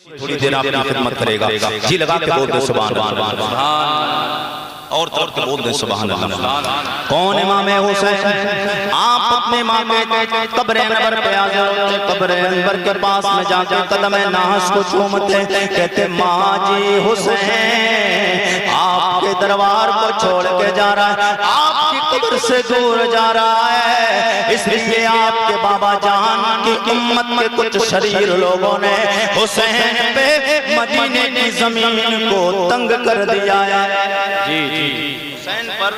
تھوڑی دیر آپ کی خدمت کرے گا. جی لگا کے بول دے سبحان اللہ. اور طرف کے بول دیں سبحان اللہ. کون امام حسین؟ آپ اپنے امام کے قبر انور پہ حاضر ہوتے, قبر انور کے پاس میں جا کے قدم ناز کو چومتے, کہتے ماں جی حسین آپ کے دربار کو چھوڑ کے جا رہا ہے, آپ کی قبر سے دور جا رہا ہے, اس لیے آپ کے بابا جان کی امت کے کچھ شریر لوگوں نے حسین پہ مدینے کی زمین کو تنگ کر دیا ہے. جی حسین پر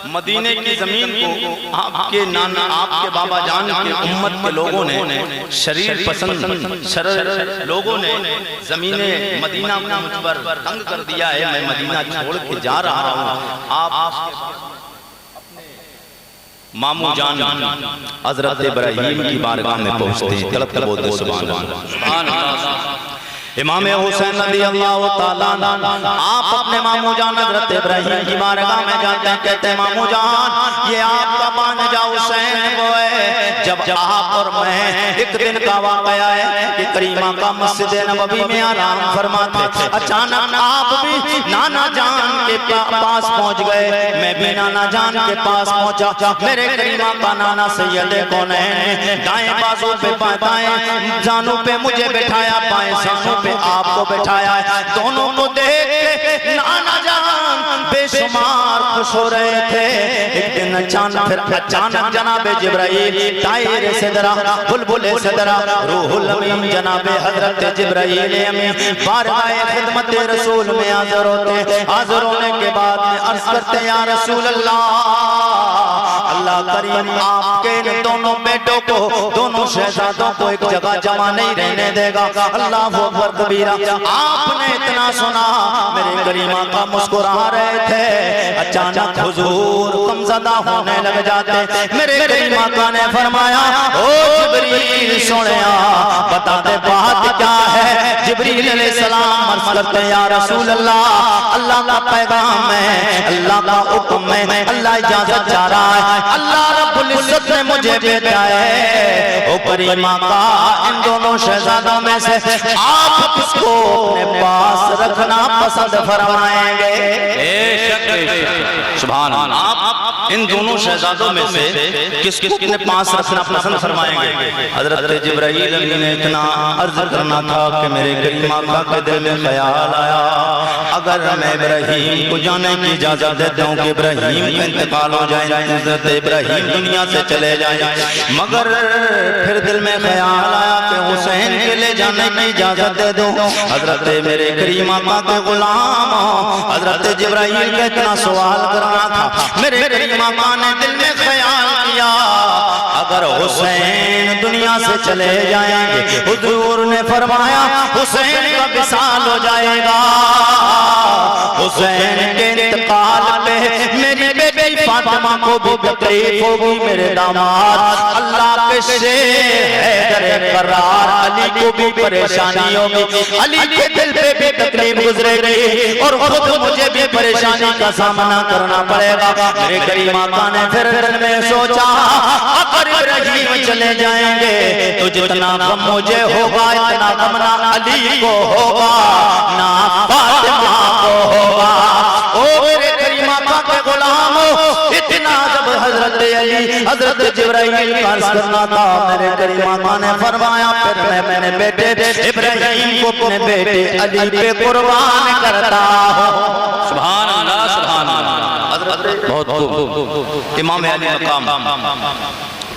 مدینے کی زمین کو آپ کے نانا, آپ کے بابا جان کی امت کے لوگوں نے, شریر پسند شرر لوگوں نے زمین مدینہ کو مجھ پر تنگ کر دیا ہے, میں مدینہ چھوڑ کے جا رہا ہوں. آپ مامو جان حضرت ابراہیم کی بارگاہ میں پہنچتے ہیں. طلب کر بولتے سبحان اللہ. امام حسین رضی اللہ تعالیٰ عنہ آپ اپنے مامو جان حضرت ابراہیم کی بارگاہ میں جاتے ہیں, کہتے ہیں مامو جان یہ آپ کا بانجا حسین وہ ہے. جب آپ اور میں ایک دن کا واقعہ ہے کہ کریمہ کا مسجد نبوی میں آرام فرماتے, اچانک آپ بھی نانا جان کے پاس پہنچ گئے, میں بھی نانا جان کے پاس پہنچا. میرے کریمہ کا نانا سید کونین دائیں بازو پہ بائیں جانوں پہ مجھے بٹھایا, بائیں سانوں پہ آپ کو بٹھایا ہے. دونوں کو دیکھ کے نانا جان بے شمار خوش ہو رہے تھے. ایک دن اچانک جناب جبرائیل طائر صدرہ بلبل صدرہ روح الامین جناب حضرت جبرائیل امین بارگاہ خدمت رسول میں حاضر ہوتے. حاضر ہونے کے بعد میں عرض کرتے یا رسول اللہ, اللہ کریم آپ کے ان دونوں بیٹوں کو, دونوں شہزادوں کو ایک جگہ جمع نہیں رہنے دے گا. اللہ اکبر کبیرہ. آپ نے اتنا سنا, میرے کریمہ کا مسکرا رہے تھے, اچانک حضور غمزدہ ہونے لگ جاتے. میرے کریمہ کا نے فرمایا او جبریل سنیا بتا دے بات کیا ہے. جبریل علیہ السلام عرض کرتے ہیں یا رسول اللہ, اللہ کا پیغام ہے, اللہ کا حکم ہے, اللہ اجازت چاہ رہا ہے, اللہ رب العزت نے مجھے بھیجا ہے. او کریمہ کا ان دونوں شہزادوں میں سے آپ کس کو اپنے پاس رکھنا پسند فرمائیں گے؟ سبحان اللہ. آپ ان دونوں شہزادوں میں سے کس کو اپنے پاس رکھنا پسند فرمائیں گے؟ حضرت جبرائیل نے اتنا عرض کرنا تھا کہ میرے کریمہ کا کے دل میں خیال آیا, اگر میں ابراہیم کو جانے کی اجازت دیتا ہوں کہ ابراہیم کا انتقال ہو جائے, حضرت ابراہیم دنیا سے چلے جائیں, مگر پھر دل میں خیال آیا کہ حسین کے لے جانے کی اجازت دے دو. حضرت میرے کریمہ کا کے غلام حضرت جبرائیل کا اتنا سوال کرنا تھا. میرے کریمہ کا نے دل میں خیال کیا اگر حسین دنیا سے چلے جائیں گے, حضور نے فرمایا حسین کا وصال ہو جائے گا. حسین کے انتقال پہ میری بیٹی فاطمہ کو بھی تکلیف ہوگی, میرے داماد اللہ کے شیر حیدر قرار علی کو بھی پریشانی ہوگی, علی کے دل پہ بھی تکلیف گزرے گی اور خود مجھے بھی پریشانی کا سامنا کرنا پڑے گا. میرے کریمہ کا نے پھر دل میں سوچا اگر ابراہیم چلے جائیں گے تو جتنا غم مجھے ہوگا اتنا غم نہ علی کو ہوگا نہ فاطمہ کو ہوگا. او میرے کریمہ کا کے غلامو, اتنا جب حضرت علی حضرت جبرائیل کا عرض کرنا تھا, میرے کریمہ کا نے فرمایا پھر میں نے بیٹے ابراہیم کو اپنے بیٹے علی پہ قربان کرتا ہوں. سبحان اللہ سبحان اللہ. حضرت بہت امام علی مقام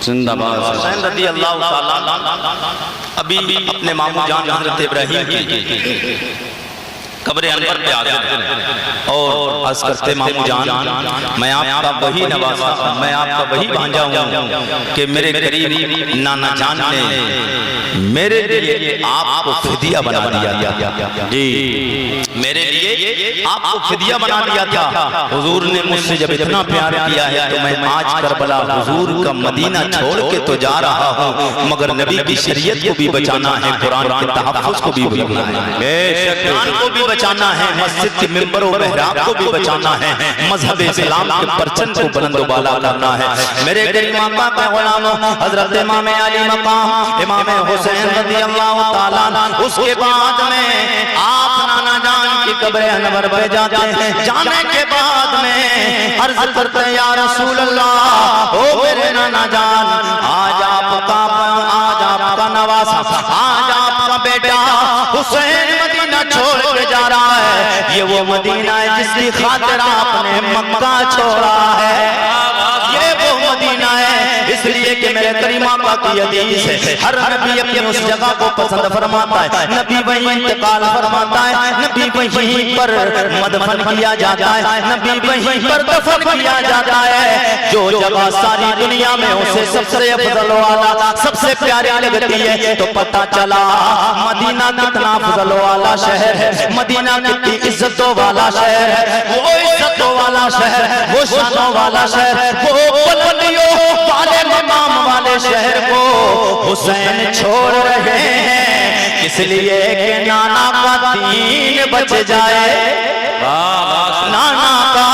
زندہ باد حسین رضی اللہ تعالیٰ ابھی اپنے مامو جان حضرت ابراہیم کی قبر انور پہ حاضر ہیں اور عرض کرتے مامو جان میں آپ کا وہی نواسا, میں آپ کا وہی بھانجا ہوں کہ میرے قریب نانا جان نے میرے لیے آپ کو فدیہ بنا دیا. جی میرے لیے آپ کو فدیہ بنا دیا تھا. حضور نے مجھ سے جب اتنا پیار کیا ہے تو میں آج کربلا حضور کا مدینہ چھوڑ کے تو جا رہا ہوں, مگر نبی کی شریعت کو بھی بچانا ہے, قرآن کے تحفظ کو بھی بچانا ہے, قرآن کو بھی بچانا ہے, مسجد کے منبر و محراب کو بھی بچانا ہے, مذہب اسلام کے پرچم کو بلند و بالا کرنا ہے. میرے کریم آقا کے غلاموں, حضرت امام علی مقام امام حسین رضی اللہ تعالیٰ, اس کے بعد میں آپ نانا جان کی قبر انور پہ جاتے ہیں. جانے کے بعد میں عرض کرتے ہیں یا رسول اللہ, او میرے نانا جان, آج آپ کا نواسا, آج آپ کا بیٹا حسین مدینہ چھوڑ کے جا رہا ہے. یہ وہ مدینہ ہے جس کی خاطر آپ نے مکہ چھوڑا ہے. یہ وہ مدینہ ہے اس لیے کہ میرے کریم آقا کی حدیث ہے, ہر نبی اپنی اس جگہ کو پسند فرماتا ہے, نبی وہیں انتقال فرماتا ہے, نبی وہیں پر مدفن کیا جاتا ہے, نبی وہیں پر دفن کیا جاتا ہے. جو جگہ ساری دنیا میں اسے سب سے افضل والا, سب سے پیاری لگتی ہے, تو پتہ چلا مدینہ کتنا افضل والا شہر ہے, مدینہ کتنی عزتوں والا شہر ہے. وہ عزتوں والا شہر ہے, وہ شانوں والا شہر ہے, وہ بلندیوں والے مقام والے شہر کو حسین چھوڑ رہے ہیں, اس لیے کہ نانا کا دین بچ جائے, نانا کا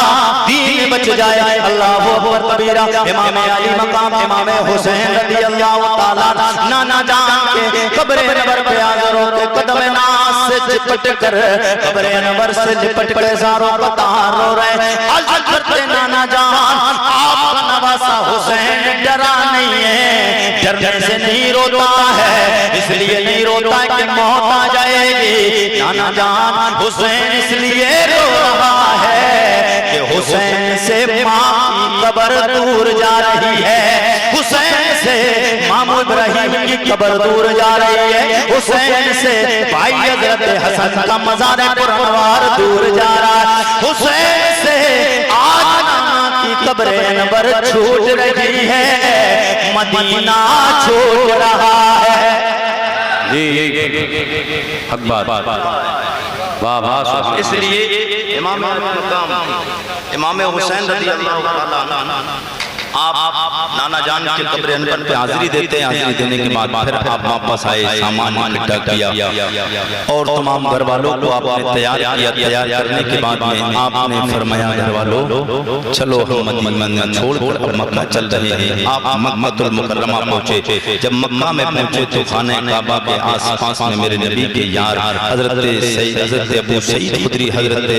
دین بچ جائے. اللہ اکبر کبیرہ. امام علی مقام امام حسین رضی اللہ تعالیٰ نانا جان کے قبر انور پہ حاضر ہو کے قدم ناز سے چپٹ کر قبر انور سے لپٹ کر زاروں قطار رو رہے ہیں. عرض کرتے نانا جان, آپ کا نواسا حسین ڈرا نہیں ہے, ڈرنے سے نہیں روتا ہے, اس لیے نہیں روتا ہے کہ موت آ جائے گی. نانا جان حسین اس لیے رو رہا ہے کہ حسین سے ماں کی قبر دور جا رہی ہے, حسین سے مامو ابراہیم کی قبر دور جا رہی ہے, حسین سے بھائی حضرت حسن کا مزار پرانوار دور جا رہا ہے, حسین سے آج نانا کی قبر انور چھوٹ رہی ہے, مدینہ چھوٹ رہا ہے. حق بات. اس لیے امام امام حسین رضی اللہ تعالیٰ آپ نانا جان کے قبر انور پہ حاضری دیتے ہیں. حاضری دینے کے بعد پھر آپ واپس آئے, سامان اکٹھا کیا اور تمام گھر والوں کو آپ نے تیار کیا. تیار کرنے کے بعد میں آپ نے فرمایا گھر والوں چلو ہم مدینہ چھوڑ کر مکہ چل رہے ہیں. آپ مکہ المکرمہ پہنچے. جب مکہ میں پہنچے تو خانہ کعبہ کے آس پاس میں میرے نبی کے یار حضرت ابو سعید خدری, حضرت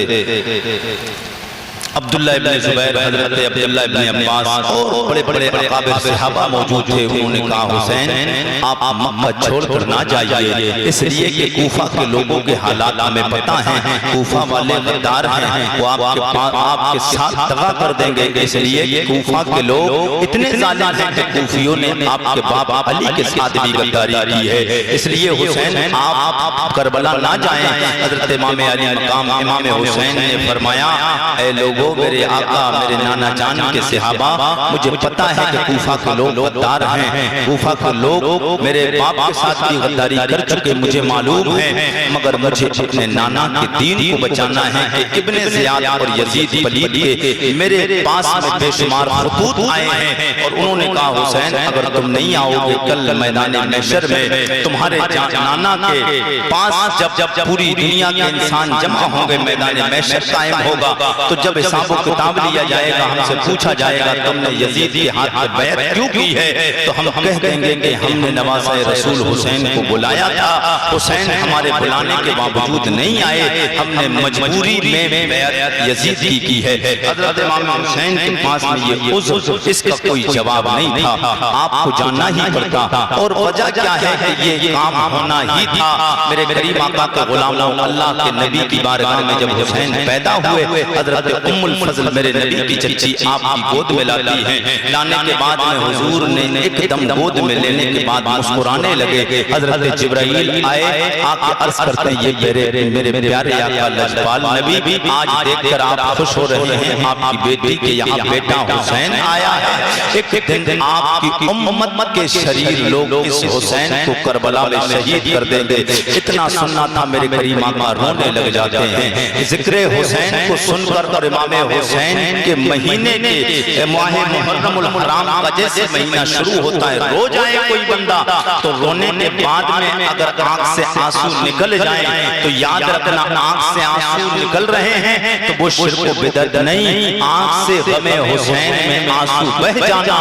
عبداللہ ابن زبیر, حضرت عبداللہ ابن عباس اور بڑے بڑے اکابر صحابہ موجود تھے. انہوں نے کہا حسین آپ مکہ چھوڑ کر نہ جائیے, اس لیے کہ کوفہ کے لوگوں کے حالات ہمیں پتہ ہیں, کوفہ والے غدار ہیں, وہ آپ کے ساتھ دغا کر دیں گے. اس لیے کہ کوفہ کے لوگ اتنے ظالم ہیں کہ کوفیوں نے آپ کے باپ علی کے ساتھ بھی غداری کی ہے. اس لیے حسین آپ کربلا نہ جائیں. حضرت امام علی مقام امام حسین نے فرمایا اے لوگوں, میرے آقا میرے نانا جان کے صحابہ, مجھے پتا ہے کہ کوفہ کے لوگ غدار ہیں, کوفہ کے لوگ میرے باپ کے ساتھ بھی غداری کر چکے, مجھے معلوم ہے, مگر مجھے اپنے نانا کے دین کو بچانا ہے. کہ ابن زیاد اور یزید پلید کے میرے پاس میں بے شمار خطوط آئے ہیں, اور انہوں نے کہا حسین اگر تم نہیں آؤ گے کل میدان محشر میں تمہارے نانا کے پاس جب پوری دنیا کے انسان جمع ہوں گے, میدان محشر قائم ہوگا, تو جب حساب و کتاب لیا جائے گا, ہم سے پوچھا جائے گا تم نے یزید کے ہاتھ میں بیعت کیوں کی ہے, تو ہم کہہ دیں گے کہ ہم نے نواسہ رسول حسین کو بلایا تھا, حسین ہمارے بلانے کے باوجود نہیں آئے, ہم نے مجبوری میں بیعت یزید کی ہے. حضرت امام حسین کے پاس میں یہ عذر, اس کا کوئی جواب نہیں تھا, آپ کو جاننا ہی پڑتا. اور وجہ کیا ہے کہ یہ کام ہونا ہی تھا. میرے کریم آقا کے غلاموں, اللہ کے نبی کی بارگاہ میں جب حسین پیدا ہوئے, حضرت ام الفضل میرے نبی کی چچی آپ کی گود میں لاتی ہیں. لانے کے بعد میں حضور نے ایک دم گود میں لینے کے بعد مسکرانے لگے. حضرت جبرائیل آئے, آکے عرض کرتے ہیں یہ میرے پیارے آقا لجپال نبی, آج دیکھ کر آپ خوش ہو رہے ہیں, آپ کی بیٹی کے یہاں بیٹا حسین آیا ہے. ایک دن آپ کی امت کے شریر لوگ اس حسین کو کربلا میں شہید کر دیں گے. اتنا سننا تھا میرے کریم آقا رونے لگ جاتے ہیں. ذکر حسین کو سن کر اور امام حسین کے مہینے کے ماہ محرم الحرام کا جیسے مہینہ شروع ہوتا ہے، رو جائے کوئی بندہ تو رونے کے بعد میں اگر آنکھ سے آنسو نکل جائیں تو یاد رکھنا آنکھ سے آنسو نکل رہے ہیں تو وہ شرک و بدعت نہیں، آنکھ سے غم حسین میں آنسو بہ جانا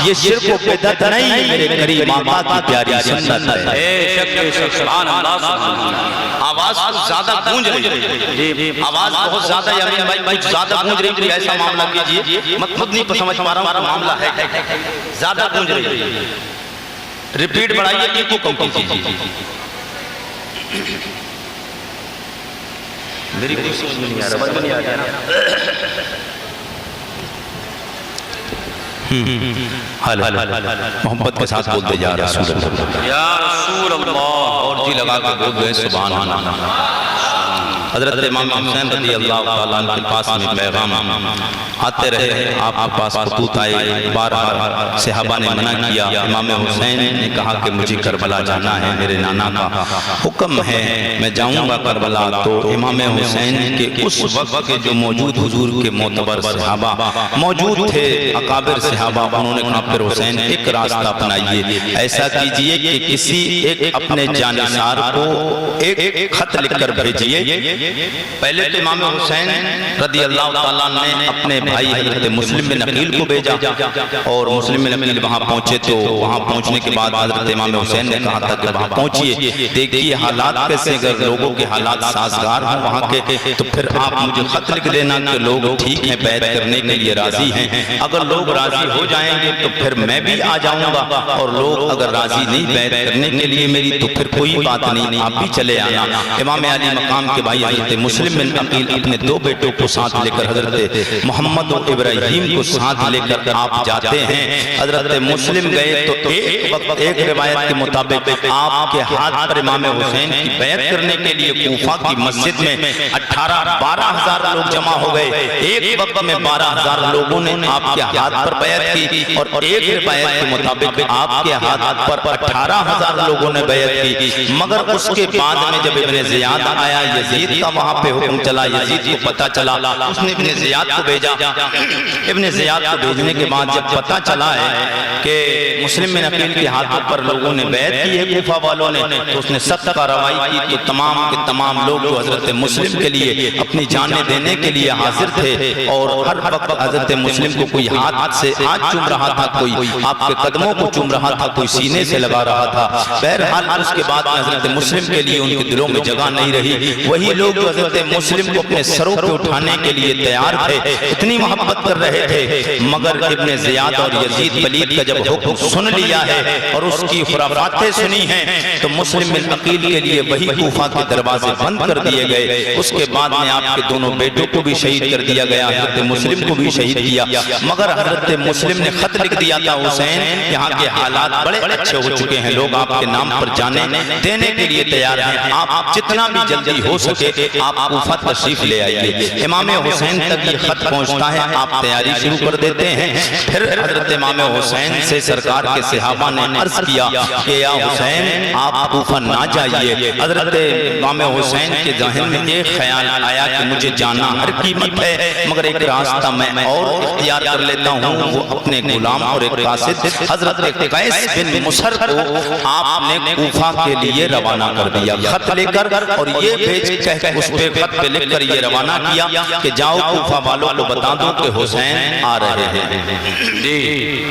یہ شرک و بدعت نہیں، میرے کریم آقا کی پیاری سنت ہے۔ سبحان اللہ، آواز کچھ زیادہ گونج رہی ہے، آواز بہت زیادہ، یامین بھائی کچھ زیادہ گونج رہی ہے، ایسا معاملہ کیجئے، میں خود نہیں سمجھ پا رہا ہوں معاملہ ہے زیادہ گونج رہی ہے، ریپیٹ بڑھائیے، ایکو کم کیجئے، میری کوئی سمجھ نہیں آ رہا، سمجھ نہیں آ رہا محبت کے ساتھ بول دے یا رسول اللہ، یا رسول اللہ، اور جی لگا کے بول دے سبحان اللہ۔ حضرت امام حسین رضی اللہ تعالیٰ عنہ کے پاس میں پیغام آتے رہے، آپ کے پاس خطوط آئے، بار بار صحابہ نے منع کیا، امام حسین نے کہا کہ مجھے کربلا جانا ہے، میرے نانا کا حکم ہے میں جاؤں گا کربلا، تو امام حسین کے اس وقت کے جو موجود حضور کے معتبر صحابہ موجود تھے، اکابر صحابہ، انہوں نے کہا پھر حسین ایک راستہ اپنائیے، ایسا کیجئے کہ کسی ایک اپنے جانشار کو ایک خط لکھ کر بھیجئے۔ پہلے تو امام حسین رضی اللہ تعالیٰ نے اپنے بھائی حضرت مسلم بن عقیل کو بھیجا، اور مسلم بن عقیل وہاں پہنچے تو وہاں پہنچنے کے بعد حضرت امام حسین نے کہا تھا کہ وہاں پہنچیے، دیکھیے حالات کیسے، اگر لوگوں کے حالات سازگار ہیں وہاں کے تو پھر آپ مجھے خط لکھ دینا کہ لوگ ٹھیک ہیں، بیعت کرنے کے لیے راضی ہیں، اگر لوگ راضی ہو جائیں گے تو پھر میں بھی آ جاؤں گا، اور لوگ اگر راضی نہیں بیعت کرنے کے لیے میری تو پھر کوئی بات نہیں، آپ بھی چلے آنا۔ امام علی مقام کے بھائی حضرت مسلم بن عقیل اپنے دو بیٹوں کو ساتھ لے کر حضرت محمد و ابراہیم کو ساتھ لے کر آپ جاتے ہیں۔ حضرت مسلم گئے تو ایک وقت ایک روایت کے مطابق آپ کے ہاتھ پر امام حسین کی بیعت کرنے کے لیے کوفہ کی مسجد میں 12 ہزار لوگ جمع ہو گئے، ایک وقت میں 12 ہزار لوگوں نے آپ کے ہاتھ پر بیعت کی، اور ایک روایت کے مطابق آپ کے ہاتھ پر 18 ہزار لوگوں نے بیعت کی، مگر اس کے بعد میں جب ابن زیاد آیا، یزید کا وہاں پہ حکم چلا، یزید کو پتہ چلا، اس نے ابن زیاد کو بھیجا، ابن زیاد کو بھیجنے کے بعد جب پتہ چلا ہے کہ مسلم بن عقیل کے ہاتھوں پر لوگوں نے بیعت کی ہے کوفہ والوں نے، تو اس نے سخت کارروائی کی، تو تمام کے تمام لوگ جو حضرت مسلم کے لیے اپنی جانیں دینے کے لیے حاضر تھے، اور ہر وقت حضرت مسلم کو کوئی ہاتھ سے ہاتھ چوم رہا تھا، کوئی آپ کے قدموں کو چوم رہا تھا، کوئی سینے سے لگا رہا تھا، بہرحال اس کے بعد حضرت مسلم کے لیے ان کے دلوں میں جگہ نہیں رہی، وہی لوگ جو حضرت مسلم کو اپنے سروں پہ اٹھانے کے لیے تیار تھے، اتنی محبت کر رہے تھے، مگر ابن زیاد اور یزید پلید کا جب حکم سن لیا ہے اور اس کی خرافاتیں سنی ہیں تو مسلم بن عقیل کے لیے وہی کوفہ کے دروازے بند کر دیے گئے۔ اس کے بعد میں آپ کے دونوں بیٹوں کو بھی شہید کر دیا گیا، حضرت مسلم کو بھی شہید کیا، مگر حضرت مسلم نے خط لکھ دیا تھا حسین یہاں کے حالات بڑے اچھے ہو چکے ہیں، لوگ آپ کے نام پر جانے دینے کے لیے تیار ہیں، آپ جتنا بھی جلدی ہو سکے آپ کوفہ تشریف لے آئیے۔ امام حسین تک یہ خط پہنچتا ہے، آپ تیاری شروع کر دیتے ہیں، پھر حضرت امام حسین سے سرکار کے صحابہ نے عرض کیا کہ یا حسین آپ کوفہ نہ جائیے۔ حضرت امام حسین کے ذہن میں ایک خیال آیا کہ مجھے جانا ہر قیمت ہے، مگر ایک راستہ میں اور اختیار کر لیتا ہوں، وہ اپنے غلام اور ایک قاصد حضرت قیس بن مصر کو آپ نے کوفہ کے لیے روانہ کر دیا خط لے کر، اور یہ بھیج کہ اس پہ خط پہ لکھ کر یہ روانہ کیا کہ جاؤ کوفہ والوں کو بتا دو کہ حسین آ رہے ہیں۔